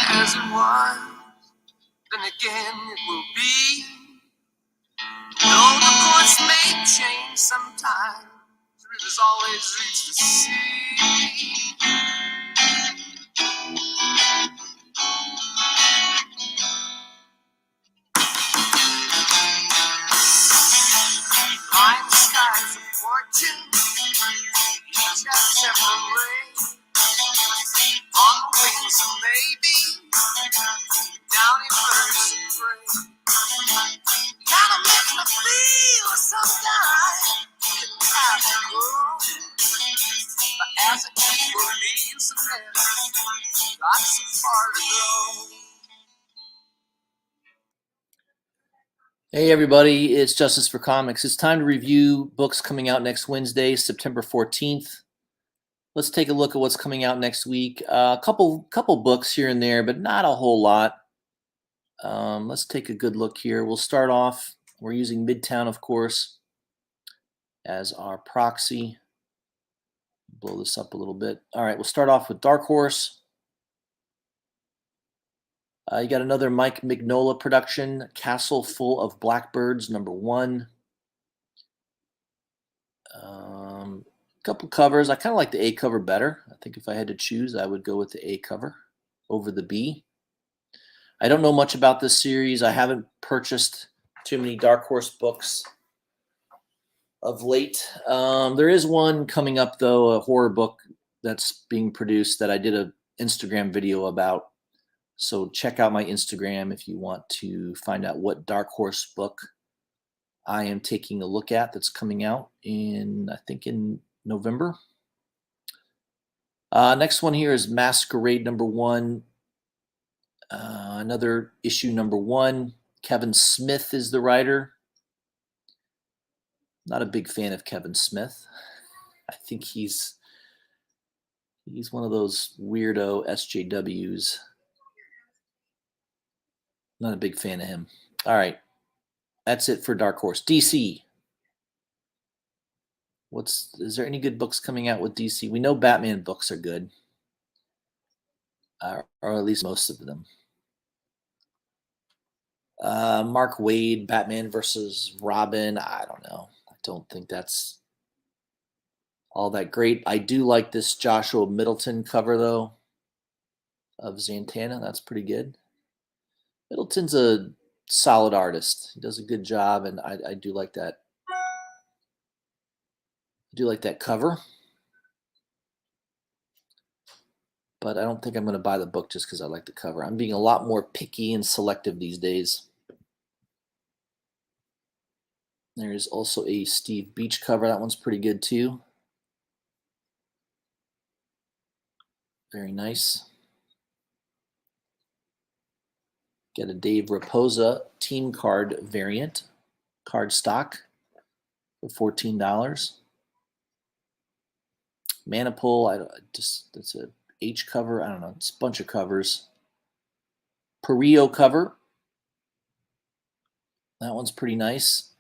As it was, then again it will be. Though the course may change sometimes, rivers always reach the sea. Blind skies of fortune, each have separate way. On the wings of maybe, downy birds of prey. Kinda makes me feel sometimes it has to go. But as it will leave some there, lots of far to go. Hey everybody, it's Justice for Comics. It's time to review books coming out next Wednesday, September 14th. Let's take a look at what's coming out next week. A couple books here and there, but not a whole lot. Let's take a good look here. We'll start off, we're using Midtown, of course, as our proxy. Blow this up a little bit. All right, we'll start off with Dark Horse. You got another Mike Mignola production, Castle Full of Blackbirds, #1. Couple covers. I kind of like the A cover better. I think if I had to choose, I would go with the A cover over the B. I don't know much about this series. I haven't purchased too many Dark Horse books of late. There is one coming up, though, a horror book that's being produced that I did an Instagram video about. So check out my Instagram if you want to find out what Dark Horse book I am taking a look at that's coming out in, I think, in November. Next one here is Masquerade #1. Another issue #1. Kevin Smith is the writer. Not a big fan of Kevin Smith. I think he's one of those weirdo SJWs. Not a big fan of him. All right. That's it for Dark Horse. DC. Is there any good books coming out with DC? We know Batman books are good. Or at least most of them. Mark Waid, Batman versus Robin. I don't know. I don't think that's all that great. I do like this Joshua Middleton cover, though, of Zatanna. That's pretty good. Middleton's a solid artist. He does a good job, and I do like that. I do like that cover. But I don't think I'm going to buy the book just because I like the cover. I'm being a lot more picky and selective these days. There's also a Steve Beach cover. That one's pretty good too. Very nice. Get a Dave Raposa team card variant, card stock for $14. Manipul, that's a H cover. I don't know. It's a bunch of covers. Perio cover. That one's pretty nice.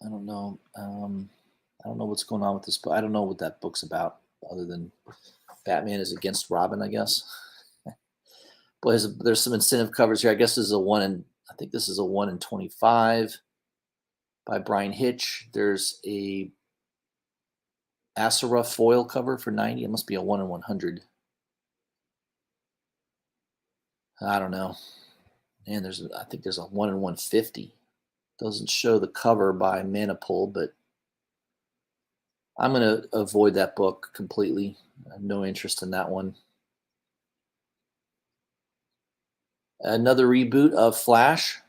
I don't know. I don't know what's going on with this book. I don't know what that book's about, other than Batman is against Robin, I guess. Boy, there's some incentive covers here. I guess this is a 1 in, I think this is a 1 in 25. by Brian Hitch. There's a Asura foil cover for 90. It must be a 1 in 100. I don't know. And I think there's a 1 in 150. Doesn't show the cover by Maniple, but I'm going to avoid that book completely. I have no interest in that one. Another reboot of Flash.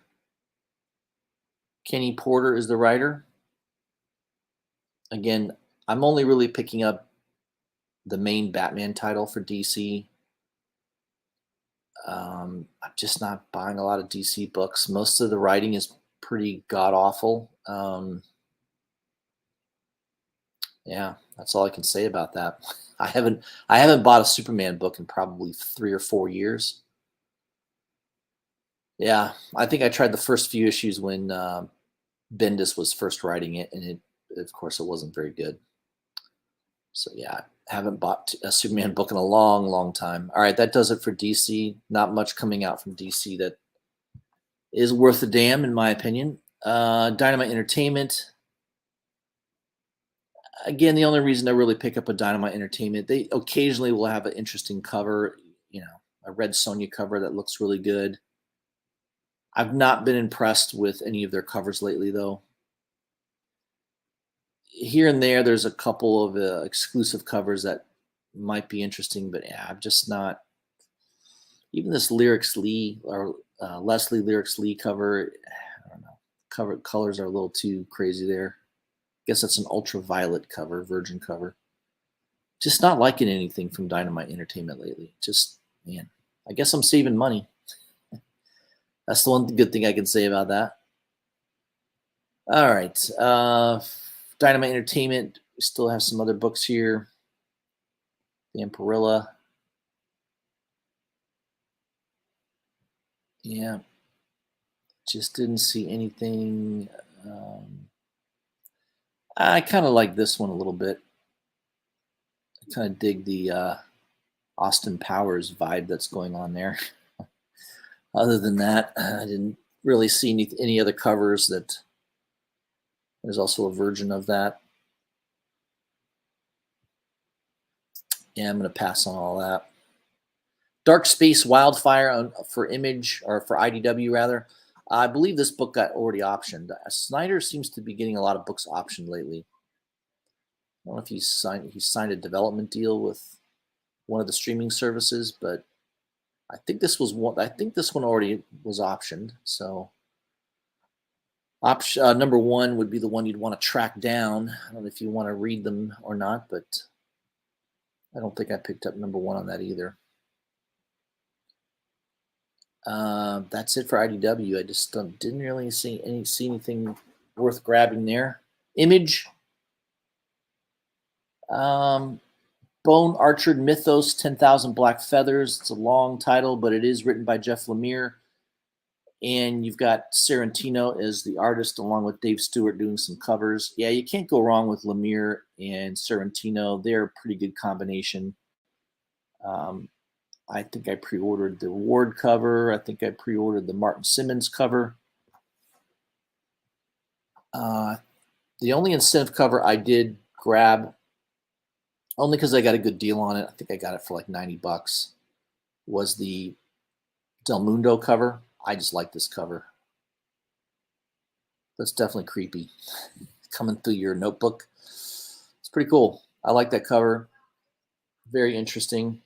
Kenny Porter is the writer. Again, I'm only really picking up the main Batman title for DC. I'm just not buying a lot of DC books. Most of the writing is pretty god-awful. Yeah, that's all I can say about that. I haven't bought a Superman book in probably 3 or 4 years. Yeah, I think I tried the first few issues when Bendis was first writing it, and of course, it wasn't very good. So yeah, I haven't bought a Superman book in a long, long time. All right, that does it for DC. Not much coming out from DC that is worth a damn, in my opinion. Dynamite Entertainment. Again, the only reason I really pick up a Dynamite Entertainment, they occasionally will have an interesting cover, a Red Sonja cover that looks really good. I've not been impressed with any of their covers lately, though. Here and there's a couple of exclusive covers that might be interesting, but yeah, I'm just not. Even this Lyrics Lee or Leslie Lyrics Lee cover, I don't know. Colors are a little too crazy there. I guess that's an ultraviolet cover, virgin cover. Just not liking anything from Dynamite Entertainment lately. Just, man, I guess I'm saving money. That's the one good thing I can say about that. All right. Dynamite Entertainment. We still have some other books here. Vampirilla. Yeah. Just didn't see anything. I kind of like this one a little bit. I kind of dig the Austin Powers vibe that's going on there. Other than that, I didn't really see any other covers that there's also a version of that. Yeah, I'm going to pass on all that. Dark Space Wildfire for Image, or for IDW rather. I believe this book got already optioned. Snyder seems to be getting a lot of books optioned lately. I don't know if he signed a development deal with one of the streaming services, but I think this one already was optioned. So number 1 would be the one you'd want to track down. I don't know if you want to read them or not, but I don't think I picked up number 1 on that either. That's it for IDW. I just didn't really see anything worth grabbing there. Image. Bone Archered Mythos, 10,000 Black Feathers. It's a long title, but it is written by Jeff Lemire. And you've got Sorrentino as the artist, along with Dave Stewart doing some covers. Yeah, you can't go wrong with Lemire and Sorrentino. They're a pretty good combination. I think I pre-ordered the Ward cover. I think I pre-ordered the Martin Simmons cover. The only incentive cover I did grab, only because I got a good deal on it, I think I got it for like $90, was the Del Mundo cover. I just like this cover. That's definitely creepy. Coming through your notebook. It's pretty cool. I like that cover. Very interesting.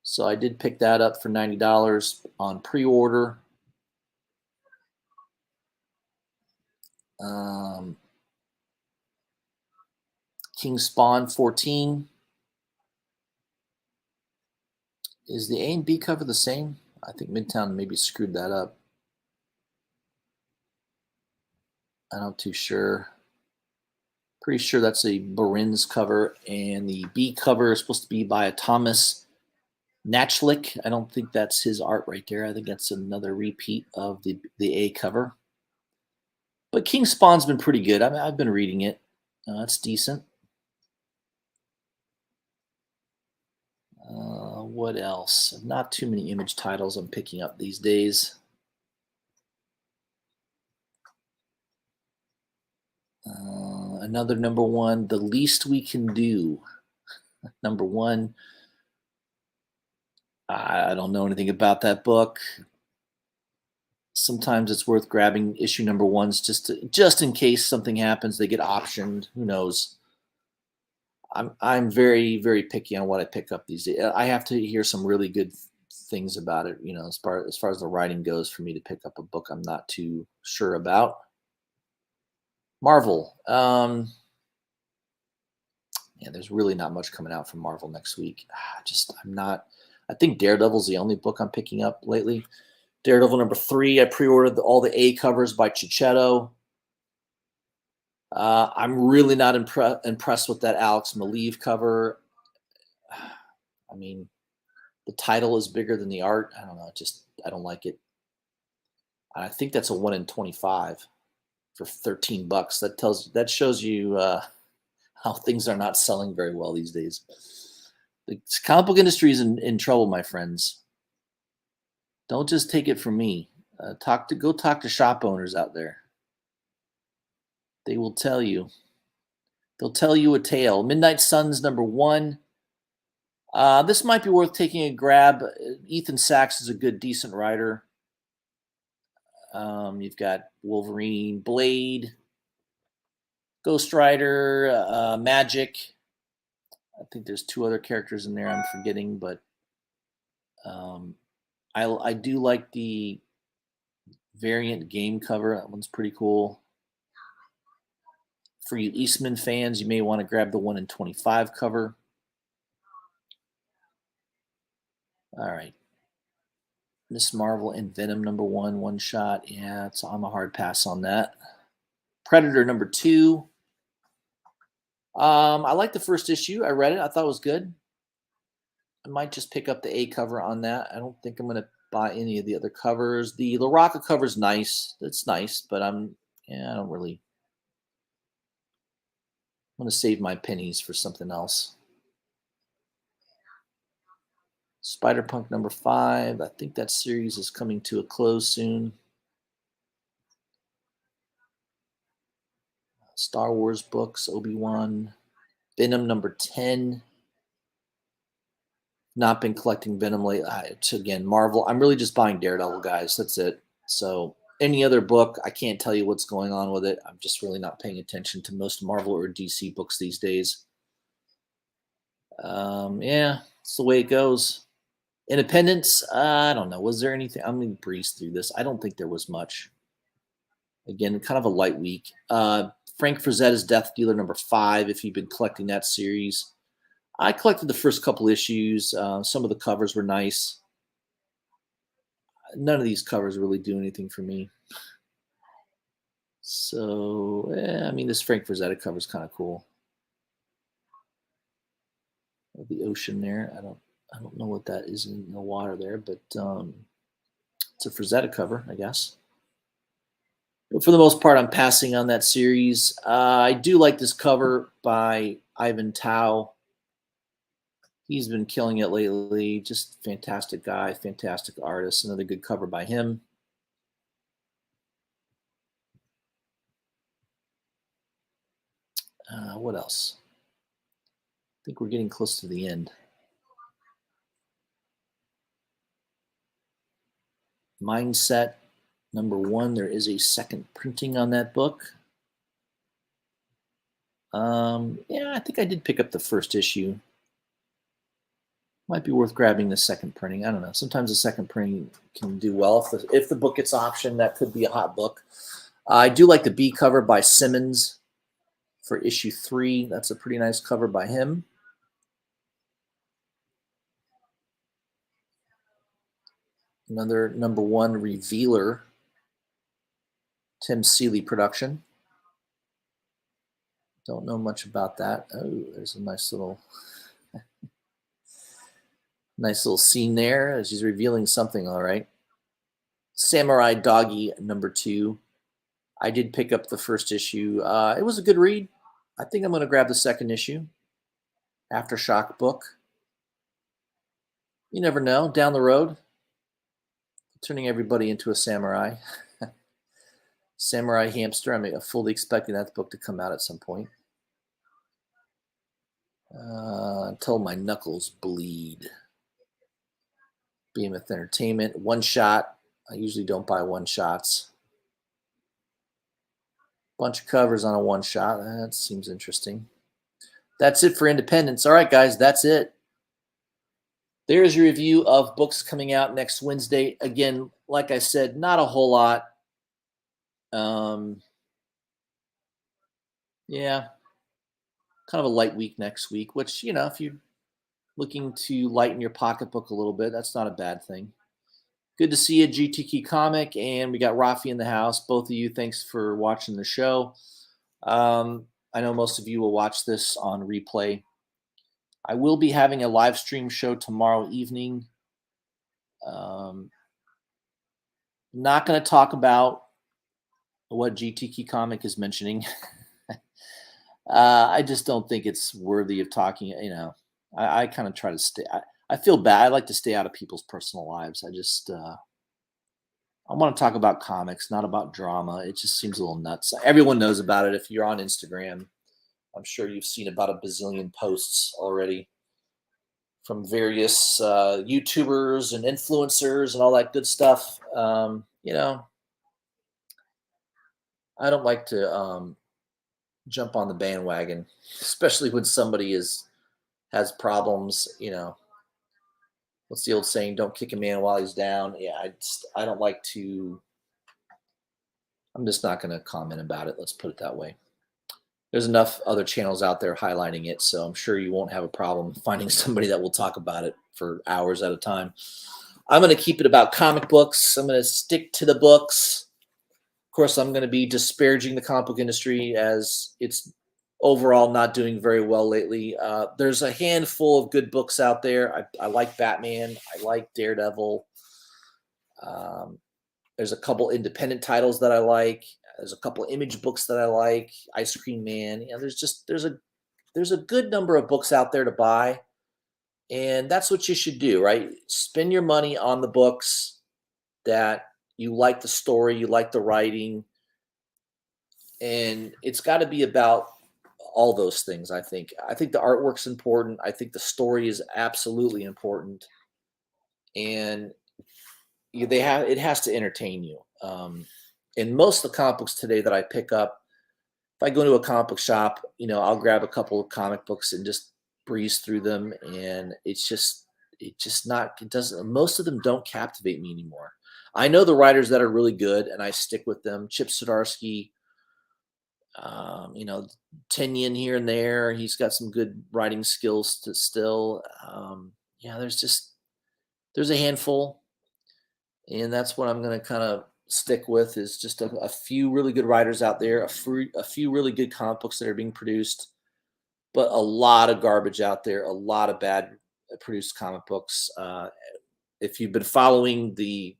So I did pick that up for $90 on pre-order. King Spawn 14. Is the A and B cover the same? I think Midtown maybe screwed that up. I'm not too sure. Pretty sure that's a Barin's cover, and the B cover is supposed to be by a Thomas Nachlik. I don't think that's his art right there. I think that's another repeat of the A cover. But King Spawn's been pretty good. I mean, I've been reading it. It's decent. What else? Not too many Image titles I'm picking up these days. Another number one, The Least We Can Do. Number one. I don't know anything about that book. Sometimes it's worth grabbing issue number ones just in case something happens. They get optioned. Who knows? I'm very, very picky on what I pick up these days. I have to hear some really good things about it. As far as the writing goes, for me to pick up a book I'm not too sure about. Marvel. Yeah, there's really not much coming out from Marvel next week. I'm not. I think Daredevil's the only book I'm picking up lately. Daredevil number 3. I pre-ordered all the A covers by Chichetto. I'm really not impressed with that Alex Maleev cover. I mean, the title is bigger than the art. I don't know. I don't like it. I think that's a 1 in 25 for $13. That shows you how things are not selling very well these days. The comic book industry is in trouble, my friends. Don't just take it from me. Go talk to shop owners out there. They will tell you. They'll tell you a tale. Midnight Suns number 1. This might be worth taking a grab. Ethan Sachs is a good, decent writer. You've got Wolverine, Blade, Ghost Rider, Magic. I think there's 2 other characters in there I'm forgetting, but I do like the variant game cover. That one's pretty cool. For you Eastman fans, you may want to grab the 1 in 25 cover. All right. Miss Marvel and Venom number 1, one shot. Yeah, I'm a hard pass on that. Predator number 2. I like the first issue. I read it. I thought it was good. I might just pick up the A cover on that. I don't think I'm going to buy any of the other covers. The LaRocca cover's nice. It's nice, but I don't really. I'm going to save my pennies for something else. Spider-Punk number 5. I think that series is coming to a close soon. Star Wars books, Obi-Wan. Venom number 10. Not been collecting Venom lately. Again, Marvel. I'm really just buying Daredevil, guys. That's it. So any other book, I can't tell you what's going on with it. I'm just really not paying attention to most Marvel or DC books these days. Yeah, it's the way it goes. Independence, I don't know. Was there anything? I'm going to breeze through this. I don't think there was much. Again, kind of a light week. Frank Frazetta's Death Dealer number 5, if you've been collecting that series. I collected the first couple issues. Some of the covers were nice. None of these covers really do anything for me. So, this Frank Frazetta cover is kind of cool. The ocean there. I don't know what that is in the water there, but it's a Frazetta cover, I guess. But for the most part, I'm passing on that series. I do like this cover by Ivan Tao. He's been killing it lately. Just fantastic guy, fantastic artist. Another good cover by him. What else? I think we're getting close to the end. Mindset number 1. There is a second printing on that book. Yeah, I think I did pick up the first issue. Might be worth grabbing the second printing. I don't know. Sometimes the second printing can do well. If the book gets optioned, that could be a hot book. I do like the B cover by Simmons for issue 3. That's a pretty nice cover by him. Another number 1 Revealer, Tim Seeley production. Don't know much about that. Oh, there's a nice little scene there as he's revealing something. All right. Samurai Doggy number 2. I did pick up the first issue. It was a good read. I think I'm going to grab the second issue. Aftershock book. You never know. Down the road, turning everybody into a samurai. Samurai Hamster. I'm fully expecting that book to come out at some point. Until my knuckles bleed. Behemoth Entertainment. One Shot. I usually don't buy one shots. Bunch of covers on a one shot. That seems interesting. That's it for Independence. All right, guys, that's it. There's your review of books coming out next Wednesday. Again, like I said, not a whole lot. Yeah, kind of a light week next week, which, if you're looking to lighten your pocketbook a little bit, that's not a bad thing. Good to see you, GTK Comic, and we got Rafi in the house. Both of you, thanks for watching the show. I know most of you will watch this on replay. I will be having a live stream show tomorrow evening. Not going to talk about what GTK Comic is mentioning. I just don't think it's worthy of talking. I kind of try to stay. I feel bad. I like to stay out of people's personal lives. I want to talk about comics, not about drama. It just seems a little nuts. Everyone knows about it. If you're on Instagram, I'm sure you've seen about a bazillion posts already from various YouTubers and influencers and all that good stuff. I don't like to jump on the bandwagon, especially when somebody has problems. What's the old saying? Don't kick a man while he's down. Yeah, I don't like to. I'm just not going to comment about it. Let's put it that way. There's enough other channels out there highlighting it, so I'm sure you won't have a problem finding somebody that will talk about it for hours at a time. I'm going to keep it about comic books. I'm going to stick to the books. Of course, I'm going to be disparaging the comic book industry as it's overall not doing very well lately. There's a handful of good books out there. I like Batman. I like Daredevil. There's a couple independent titles that I like. There's a couple image books that I like. Ice Cream Man. There's a good number of books out there to buy, and that's what you should do, right? Spend your money on the books that you like the story, you like the writing, and it's got to be about all those things. I think the artwork's important. I think the story is absolutely important, and it has to entertain you. And most of the comic books today that I pick up, if I go to a comic book shop, I'll grab a couple of comic books and just breeze through them, and it doesn't. Most of them don't captivate me anymore. I know the writers that are really good, and I stick with them. Chip Zdarsky, Tinian here and there. He's got some good writing skills still. There's a handful, and that's what I'm going to kind of stick with, is just a few really good writers out there, a few really good comic books that are being produced, but a lot of garbage out there, a lot of bad produced comic books. If you've been following the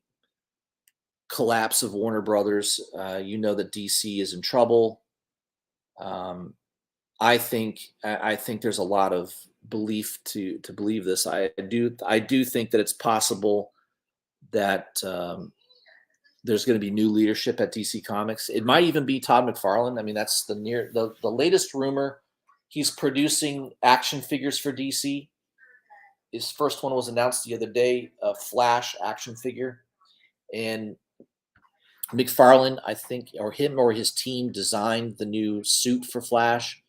collapse of Warner Brothers, you know that DC is in trouble. I think there's a lot of belief to believe this. I do think that it's possible that there's going to be new leadership at DC Comics. It might even be Todd McFarlane. I mean, that's the latest rumor. He's producing action figures for DC. His first one was announced the other day, a Flash action figure. And McFarlane, I think, or him or his team designed the new suit for Flash.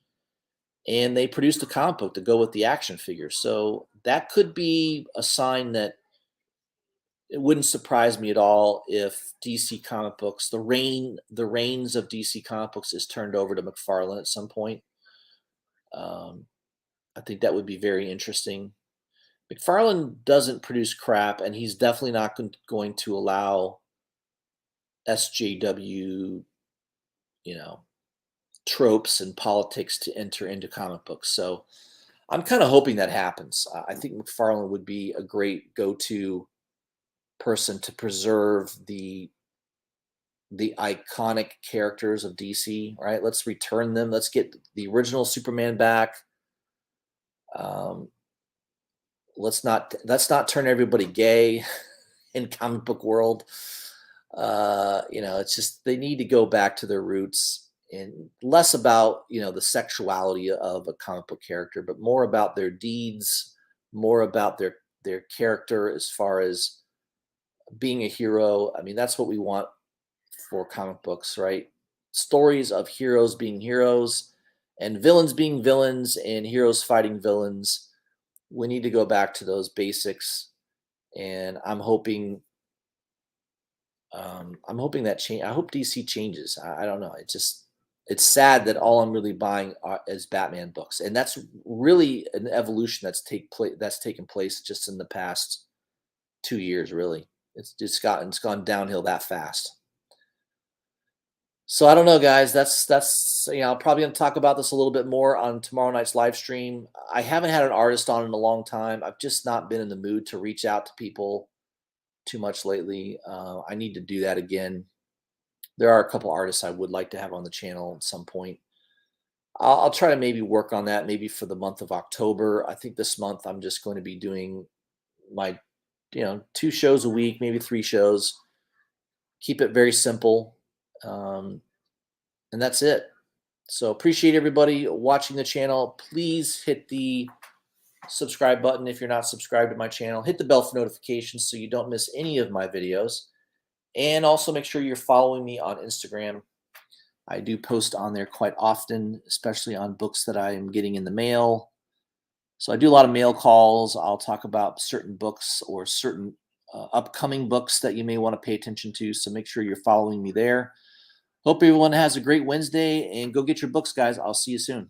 And they produced a comic book to go with the action figure. So that could be a sign that it wouldn't surprise me at all if DC comic books, the reins of DC comic books is turned over to McFarlane at some point. I think that would be very interesting. McFarlane doesn't produce crap, and he's definitely not going to allow SJW, tropes and politics to enter into comic books. So I'm kind of hoping that happens. I think McFarlane would be a great go-to person to preserve the iconic characters of DC, right? Let's return them. Let's get the original Superman back. Let's not turn everybody gay in comic book world. It's just they need to go back to their roots and less about, the sexuality of a comic book character, but more about their deeds, more about their character as far as being a hero. I mean, that's what we want for comic books, right? Stories of heroes being heroes and villains being villains and heroes fighting villains. We need to go back to those basics, and I'm hoping that change. I hope DC changes. I don't know. It's sad that all I'm really buying is Batman books, and that's really an evolution that's taken place just in the past 2 years. Really, it's gone downhill that fast. So I don't know, guys. That's I'm probably going to talk about this a little bit more on tomorrow night's live stream. I haven't had an artist on in a long time. I've just not been in the mood to reach out to people too much lately. I need to do that again. There are a couple artists I would like to have on the channel at some point. I'll try to maybe work on that maybe for the month of October. I think this month I'm just going to be doing my 2 shows a week, maybe 3 shows. Keep it very simple. And that's it. So appreciate everybody watching the channel. Please hit the subscribe button if you're not subscribed to my channel. Hit the bell for notifications so you don't miss any of my videos. And also make sure you're following me on Instagram. I do post on there quite often, especially on books that I am getting in the mail. So I do a lot of mail calls. I'll talk about certain books or certain upcoming books that you may want to pay attention to. So make sure you're following me there. Hope everyone has a great Wednesday, and go get your books, guys. I'll see you soon.